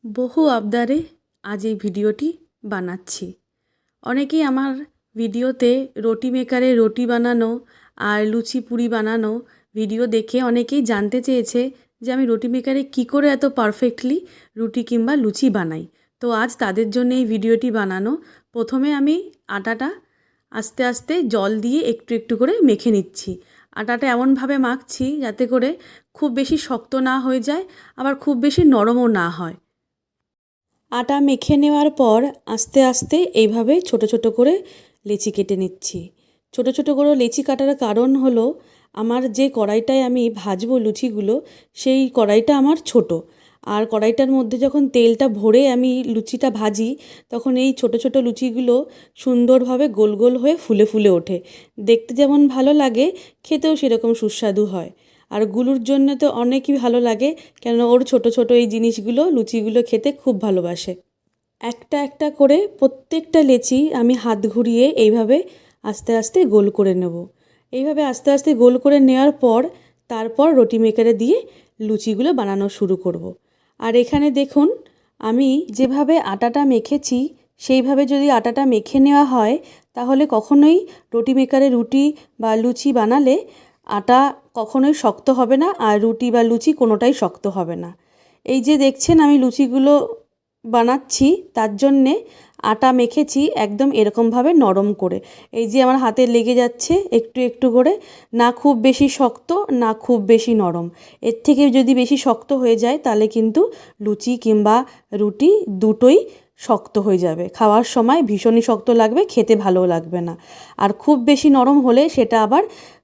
বহু আবদারে আজ এই ভিডিওটি বানাচ্ছি। অনেকেই আমার ভিডিওতে রুটি মেকারে রুটি বানানো আর লুচি পুরি বানানো ভিডিও দেখে অনেকেই জানতে চেয়েছে যে আমি রুটি মেকারে কী করে এত পারফেক্টলি রুটি কিংবা লুচি বানাই। তো আজ তাদের জন্য এই ভিডিওটি বানানো। প্রথমে আমি আটাটা আস্তে আস্তে জল দিয়ে একটু একটু করে মেখে নিচ্ছি। আটাটা এমনভাবে মাখছি যাতে করে খুব বেশি শক্ত না হয়ে যায়, আবার খুব বেশি নরমও না হয়। আটা মেখে নেওয়ার পর আস্তে আস্তে এইভাবে ছোট ছোট করে লেচি কেটে নিচ্ছি। ছোট ছোট করে লেচি কাটার কারণ হলো আমার যে কড়াইটায় আমি ভাজবো লুচিগুলো, সেই কড়াইটা আমার ছোট। আর কড়াইটার মধ্যে যখন তেলটা ভরে আমি লুচিটা ভাজি, তখন এই ছোট ছোট লুচিগুলো সুন্দরভাবে গোল গোল হয়ে ফুলে ফুলে ওঠে। দেখতে যেমন ভালো লাগে, খেতেও সেরকম সুস্বাদু হয়। আর গুলুর জন্য তো অনেকই ভালো লাগে, কেন ওর ছোট ছোট এই জিনিসগুলো লুচিগুলো খেতে খুব ভালোবাসে। একটা একটা করে প্রত্যেকটা লেচি আমি হাত ঘুরিয়ে এইভাবে আস্তে আস্তে গোল করে নেব। এইভাবে আস্তে আস্তে গোল করে নেওয়ার পর তারপর রুটি মেকারে দিয়ে লুচিগুলো বানানো শুরু করব। আর এখানে দেখুন, আমি যেভাবে আটাটা মেখেছি সেইভাবে যদি আটাটা মেখে নেওয়া হয়, তাহলে কখনোই রুটি মেকারে রুটি বা লুচি বানালে আটা কখনোই শক্ত হবে না, আর রুটি বা লুচি কোনোটাই শক্ত হবে না। এই যে দেখছেন আমি লুচিগুলো বানাচ্ছি, তার জন্যে আটা মেখেছি একদম এরকমভাবে নরম করে। এই যে আমার হাতে লেগে যাচ্ছে একটু একটু করে, না খুব বেশি শক্ত না খুব বেশি নরম। এর থেকে যদি বেশি শক্ত হয়ে যায় তাহলে কিন্তু লুচি কিংবা রুটি দুটোই শক্ত হয়ে যাবে, খাওয়ার সময় ভীষণই শক্ত লাগবে, খেতে ভালোও লাগবে না। আর খুব বেশি নরম হলে সেটা আবার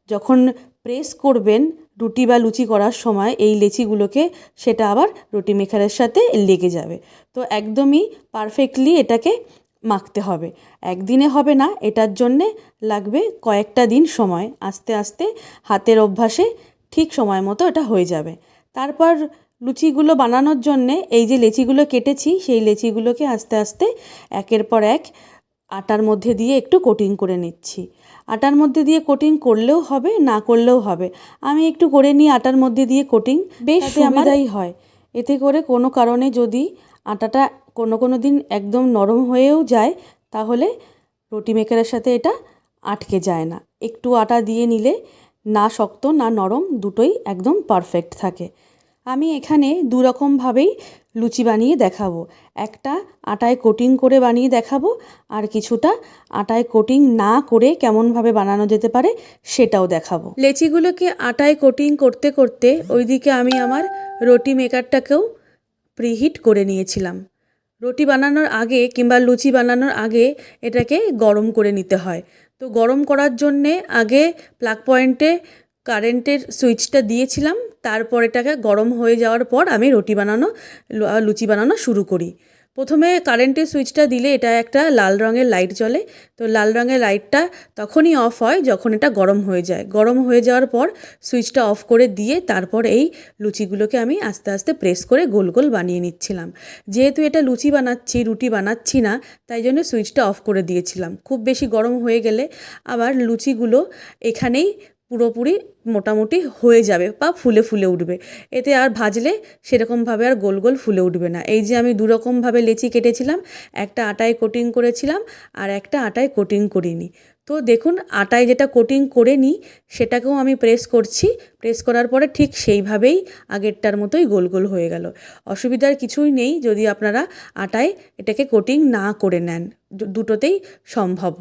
যখন প্রেস করবেন রুটি বা লুচি করার সময় এই লেচিগুলোকে, সেটা আবার রুটি মেকারের সাথে লেগে যাবে। তো একদমই পারফেক্টলি এটাকে মাখতে হবে। একদিনে হবে না, এটার জন্যে লাগবে কয়েকটা দিন সময়। আস্তে আস্তে হাতের অভ্যাসে ঠিক সময় মতো এটা হয়ে যাবে। তারপর লুচিগুলো বানানোর জন্যে এই যে লেচিগুলো কেটেছি, সেই লেচিগুলোকে আস্তে আস্তে একের পর এক আটার মধ্যে দিয়ে একটু কোটিং করে নিচ্ছি। আটার মধ্যে দিয়ে কোটিং করলেও হবে, না করলেও হবে। আমি একটু করে নিই আটার মধ্যে দিয়ে কোটিং, বেশ সুবিধাই হয়। এতে করে কোনো কারণে যদি আটাটা কোনো দিন একদম নরম হয়েও যায়, তাহলে রুটি মেকারের সাথে এটা আটকে যায় না। একটু আটা দিয়ে নিলে না শক্ত না নরম, দুটোই একদম পারফেক্ট থাকে। আমি এখানে দুরকমভাবেই লুচি বানিয়ে দেখাবো। একটা আটায় কোটিং করে বানিয়ে দেখাবো, আর কিছুটা আটায় কোটিং না করে কেমনভাবে বানানো যেতে পারে সেটাও দেখাবো। লেচিগুলোকে আটায় কোটিং করতে করতে ওইদিকে আমি আমার রুটি মেকারটাকেও প্রিহিট করে নিয়েছিলাম। রুটি বানানোর আগে কিংবা লুচি বানানোর আগে এটাকে গরম করে নিতে হয়। তো গরম করার জন্যে আগে প্লাগ পয়েন্টে কারেন্টের সুইচটা দিয়েছিলাম, তারপর এটাকে গরম হয়ে যাওয়ার পর আমি লুচি বানানো শুরু করি। প্রথমে কারেন্টের সুইচটা দিলে এটা একটা লাল রঙের লাইট জ্বলে। তো লাল রঙের লাইটটা তখনই অফ হয় যখন এটা গরম হয়ে যায়। গরম হয়ে যাওয়ার পর সুইচটা অফ করে দিয়ে তারপর এই লুচিগুলোকে আমি আস্তে আস্তে প্রেস করে গোল গোল বানিয়ে নিচ্ছিলাম। যেহেতু এটা লুচি বানাচ্ছি, রুটি বানাচ্ছি না, তাই জন্য সুইচটা অফ করে দিয়েছিলাম। খুব বেশি গরম হয়ে গেলে আবার লুচিগুলো এখানেই পুরোপুরি মোটামুটি হয়ে যাবে বা ফুলে ফুলে উঠবে। এতে আর ভাজলে সেরকমভাবে আর গোল গোল ফুলে উঠবে না। এই যে আমি দুরকমভাবে লেচি কেটেছিলাম, একটা আটায় কোটিং করেছিলাম আর একটা আটায় কোটিং করিনি। তো দেখুন, আটায় যেটা কোটিং করে নিই সেটাকেও আমি প্রেস করছি। প্রেস করার পরে ঠিক সেইভাবেই আগেরটার মতোই গোল গোল হয়ে গেল। অসুবিধার কিছুই নেই যদি আপনারা আটায় এটাকে কোটিং না করে নেন, দুটোতেই সম্ভব।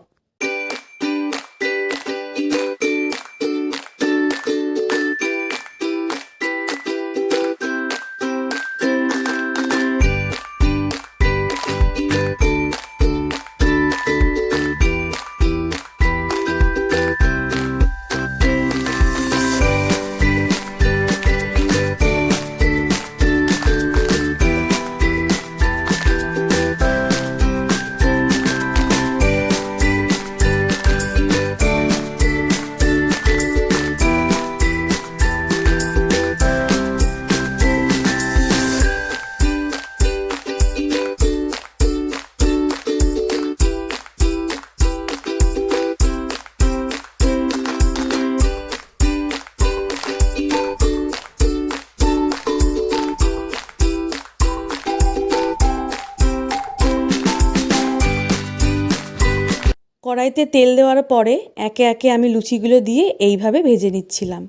কড়াইতে তেল দেওয়ার পরে একে একে আমি লুচিগুলো দিয়ে এইভাবে ভেজে নিচ্ছিলাম।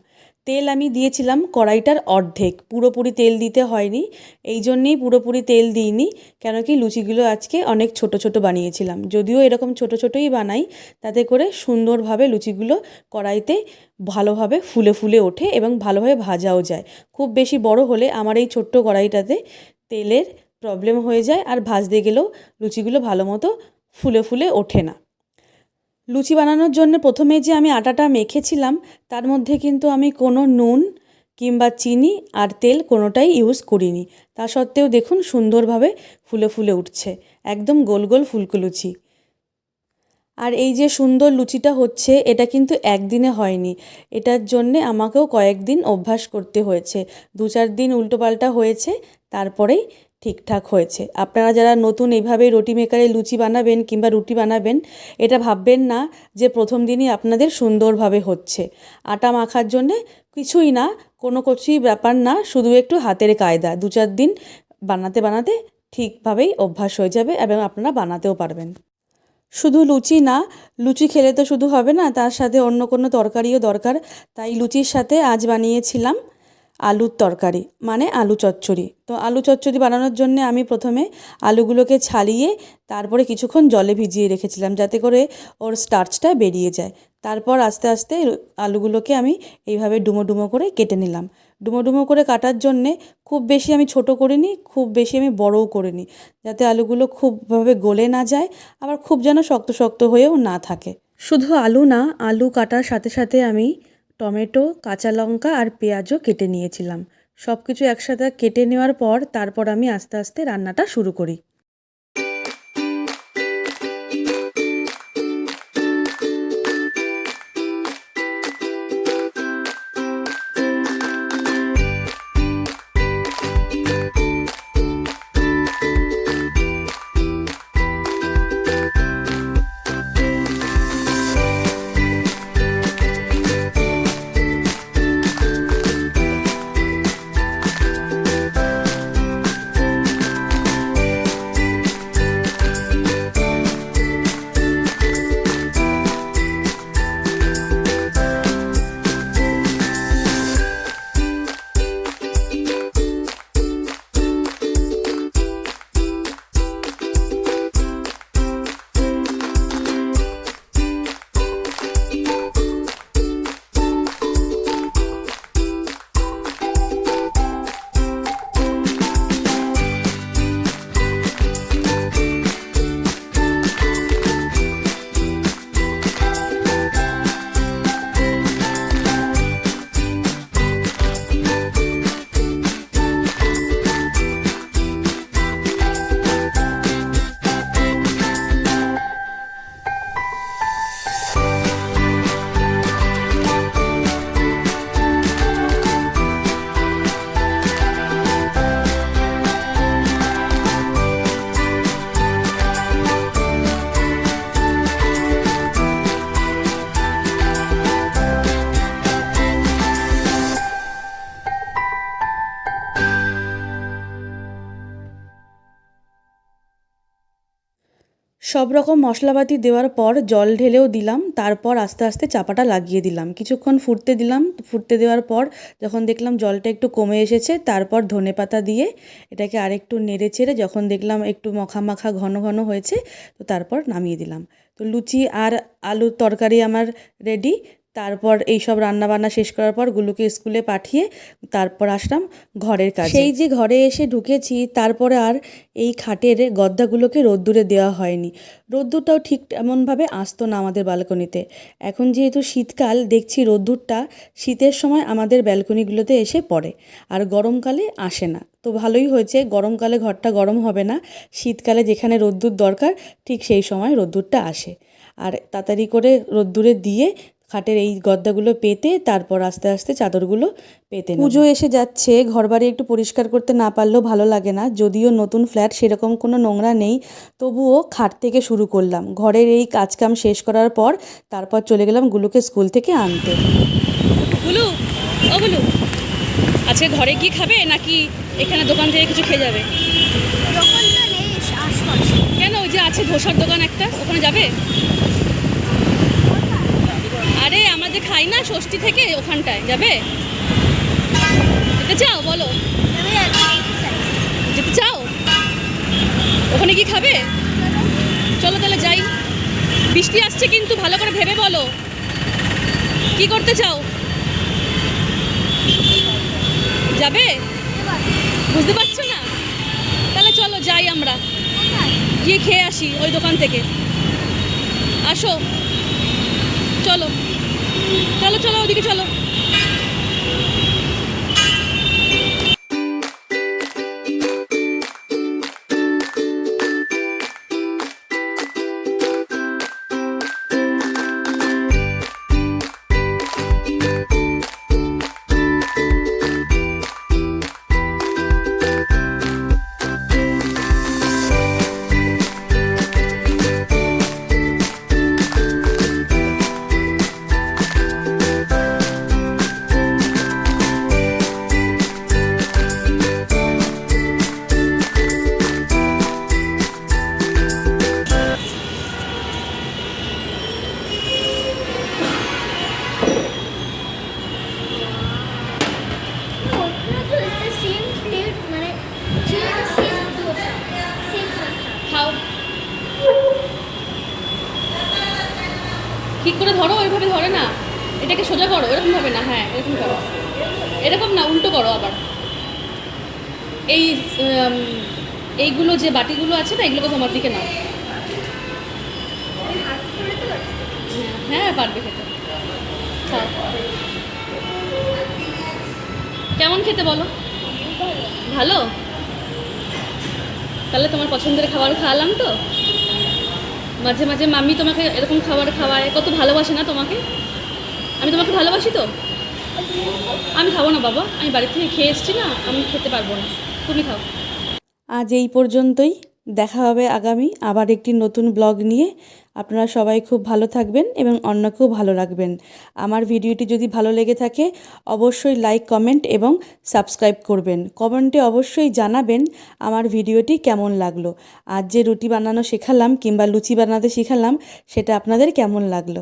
তেল আমি দিয়েছিলাম কড়াইটার অর্ধেক, পুরোপুরি তেল দিতে হয়নি। এই জন্যেই পুরোপুরি তেল দিইনি, কেন কি লুচিগুলো আজকে অনেক ছোট ছোট বানিয়েছিলাম। যদিও এরকম ছোট ছোটই বানাই, তাতে করে সুন্দরভাবে লুচিগুলো কড়াইতে ভালোভাবে ফুলে ফুলে ওঠে এবং ভালোভাবে ভাজাও যায়। খুব বেশি বড় হলে আমার এই ছোট্ট কড়াইটাতে তেলের প্রবলেম হয়ে যায়, আর ভাজতে গেলেও লুচিগুলো ভালো মতো ফুলে ফুলে ওঠে না। লুচি বানানোর জন্য প্রথমে যে আমি আটাটা মেখেছিলাম, তার মধ্যে কিন্তু আমি কোনো নুন কিংবা চিনি আর তেল কোনোটাই ইউজ করিনি। তা সত্ত্বেও দেখুন সুন্দরভাবে ফুলে ফুলে উঠছে, একদম গোল গোল ফুলকো লুচি। আর এই যে সুন্দর লুচিটা হচ্ছে, এটা কিন্তু একদিনে হয়নি, এটার জন্যে আমাকেও কয়েকদিন অভ্যাস করতে হয়েছে। 2-4 দিন উল্টোপাল্টা হয়েছে, তারপরেই ঠিকঠাক হয়েছে। আপনারা যারা নতুন এইভাবে রুটি মেকারে লুচি বানাবেন কিংবা রুটি বানাবেন, এটা ভাববেন না যে প্রথম দিনই আপনাদের সুন্দরভাবে হচ্ছে। আটা মাখার জন্যে কিছুই না, কোনো কিছুই ব্যাপার না, শুধু একটু হাতের কায়দা। 2-4 দিন বানাতে বানাতে ঠিকভাবেই অভ্যাস হয়ে যাবে এবং আপনারা বানাতেও পারবেন। শুধু লুচি না, লুচি খেলে তো শুধু হবে না, তার সাথে অন্য কোনো তরকারিও দরকার। তাই লুচির সাথে আজ বানিয়েছিলাম আলুর তরকারি, মানে আলু চচ্চড়ি। তো আলু চচ্চড়ি বানানোর জন্য আমি প্রথমে আলুগুলোকে ছাড়িয়ে তারপরে কিছুক্ষণ জলে ভিজিয়ে রেখেছিলাম, যাতে করে ওর স্টার্চটা বেরিয়ে যায়। তারপর আস্তে আস্তে আলুগুলোকে আমি এইভাবে ডুমো ডুমো করে কেটে নিলাম। ডুমো ডুমো করে কাটার জন্যে খুব বেশি আমি ছোট করিনি, খুব বেশি আমি বড়ও করিনি, যাতে আলুগুলো খুবভাবে গলে না যায়, আবার খুব যেন শক্ত শক্ত হয়েও না থাকে। শুধু আলু না, আলু কাটার সাথে সাথে আমি টমেটো, কাঁচা লঙ্কা আর পেঁয়াজও কেটে নিয়েছিলাম। সব কিছু একসাথে কেটে নেওয়ার পর তারপর আমি আস্তে আস্তে রান্নাটা শুরু করি। সব রকম মশলাপাতি দেওয়ার পর জল ঢেলেও দিলাম, তারপর আস্তে আস্তে চাপাটা লাগিয়ে দিলাম। কিছুক্ষণ ফুটতে দিলাম। ফুটতে দেওয়ার পর যখন দেখলাম জলটা একটু কমে এসেছে, তারপর ধনেপাতা দিয়ে এটাকে আরেকটু নেড়ে চেড়ে যখন দেখলাম একটু মাখা মাখা ঘন ঘন হয়েছে, তো তারপর নামিয়ে দিলাম। তো লুচি আর আলুর তরকারি আমার রেডি। তারপর এই সব রান্নাবান্না শেষ করার পর গুলুকে স্কুলে পাঠিয়ে তারপর আসলাম ঘরের কাজে। সেই যে ঘরে এসে ঢুকেছি, তারপরে আর এই খাটের গদ্দাগুলোকে রোদ্দুরে দেওয়া হয়নি। রোদ্দুরটাও ঠিক এমনভাবে আসতো না আমাদের ব্যালকনিতে। এখন যেহেতু শীতকাল, দেখছি রোদ্দুরটা শীতের সময় আমাদের ব্যালকনিগুলোতে এসে পড়ে, আর গরমকালে আসে না। তো ভালোই হয়েছে, গরমকালে ঘরটা গরম হবে না, শীতকালে যেখানে রোদ্দুর দরকার ঠিক সেই সময় রোদ্দুরটা আসে। আর তাড়াতাড়ি করে রোদ্দুরে দিয়ে খাটের এই গদ্দাগুলো পেতে তারপর আস্তে আস্তে চাদরগুলো পেতে। পুজো এসে যাচ্ছে, ঘরবাড়ি একটু পরিষ্কার করতে না পারলেও ভালো লাগে না। যদিও নতুন ফ্ল্যাট, সেরকম কোনো নোংরা নেই, তবুও খাট থেকে শুরু করলাম। ঘরের এই কাজকাম শেষ করার পর তারপর চলে গেলাম গুলুকে স্কুল থেকে আনতে। গুলু, ও গুলু, আজকে ঘরে গিয়ে খাবে নাকি এখানে দোকান থেকে কিছু খেয়ে যাবে? দোকানটা নেই আশপাশে। কেন? ওই যে আছে ধোসার দোকান একটা, ওখানে যাবে? আরে আমরা যে খাই না ষষ্ঠী থেকে, ওখানটায় যাবে? যেতে চাও বলো? যেতে চাও? ওখানে কি খাবে? চলো তাহলে যাই। বৃষ্টি আসছে কিন্তু, ভালো করে ভেবে বলো কি করতে চাও। যাবে? বুঝতে পারছো না? তাহলে চলো যাই, আমরা গিয়ে খেয়ে আসি ওই দোকান থেকে। আসো, চলো চলো চলো, ওদিকে চলো। খাও, ঠিক করে ধরো, ওইভাবে ধরে না, এটাকে সোজা করো, এরকম ভাবে না, হ্যাঁ এরকম করো, এরকম না, উল্টো করো আবার। এই এইগুলো যে বাটিগুলো আছে না, এগুলোকে তোমার দিকে নাও। হ্যাঁ পারবে খেতে। খাও, কেমন খেতে বলো? ভালো? তাহলে তোমার পছন্দের খাবার খাওয়ালাম তো। মাঝে মাঝে মাম্মি তোমাকে এরকম খাবার খাওয়ায়, কত ভালোবাসে না তোমাকে। আমি তোমাকে ভালোবাসি তো। আমি খাবো না বাবা, আমি বাড়ি থেকে খেয়ে এসেছি না, আমি খেতে পারবো না, তুমি খাও। আজ এই পর্যন্তই। দেখা হবে আগামী আবার একটি নতুন ব্লগ নিয়ে। আপনারা সবাই খুব ভালো থাকবেন এবং অন্যকেও ভালো রাখবেন। আমার ভিডিওটি যদি ভালো লেগে থাকে অবশ্যই লাইক, কমেন্ট এবং সাবস্ক্রাইব করবেন। কমেন্টে অবশ্যই জানাবেন আমার ভিডিওটি কেমন লাগলো। আজ যে রুটি বানানো শেখালাম কিংবা লুচি বানাতে শেখালাম সেটা আপনাদের কেমন লাগলো।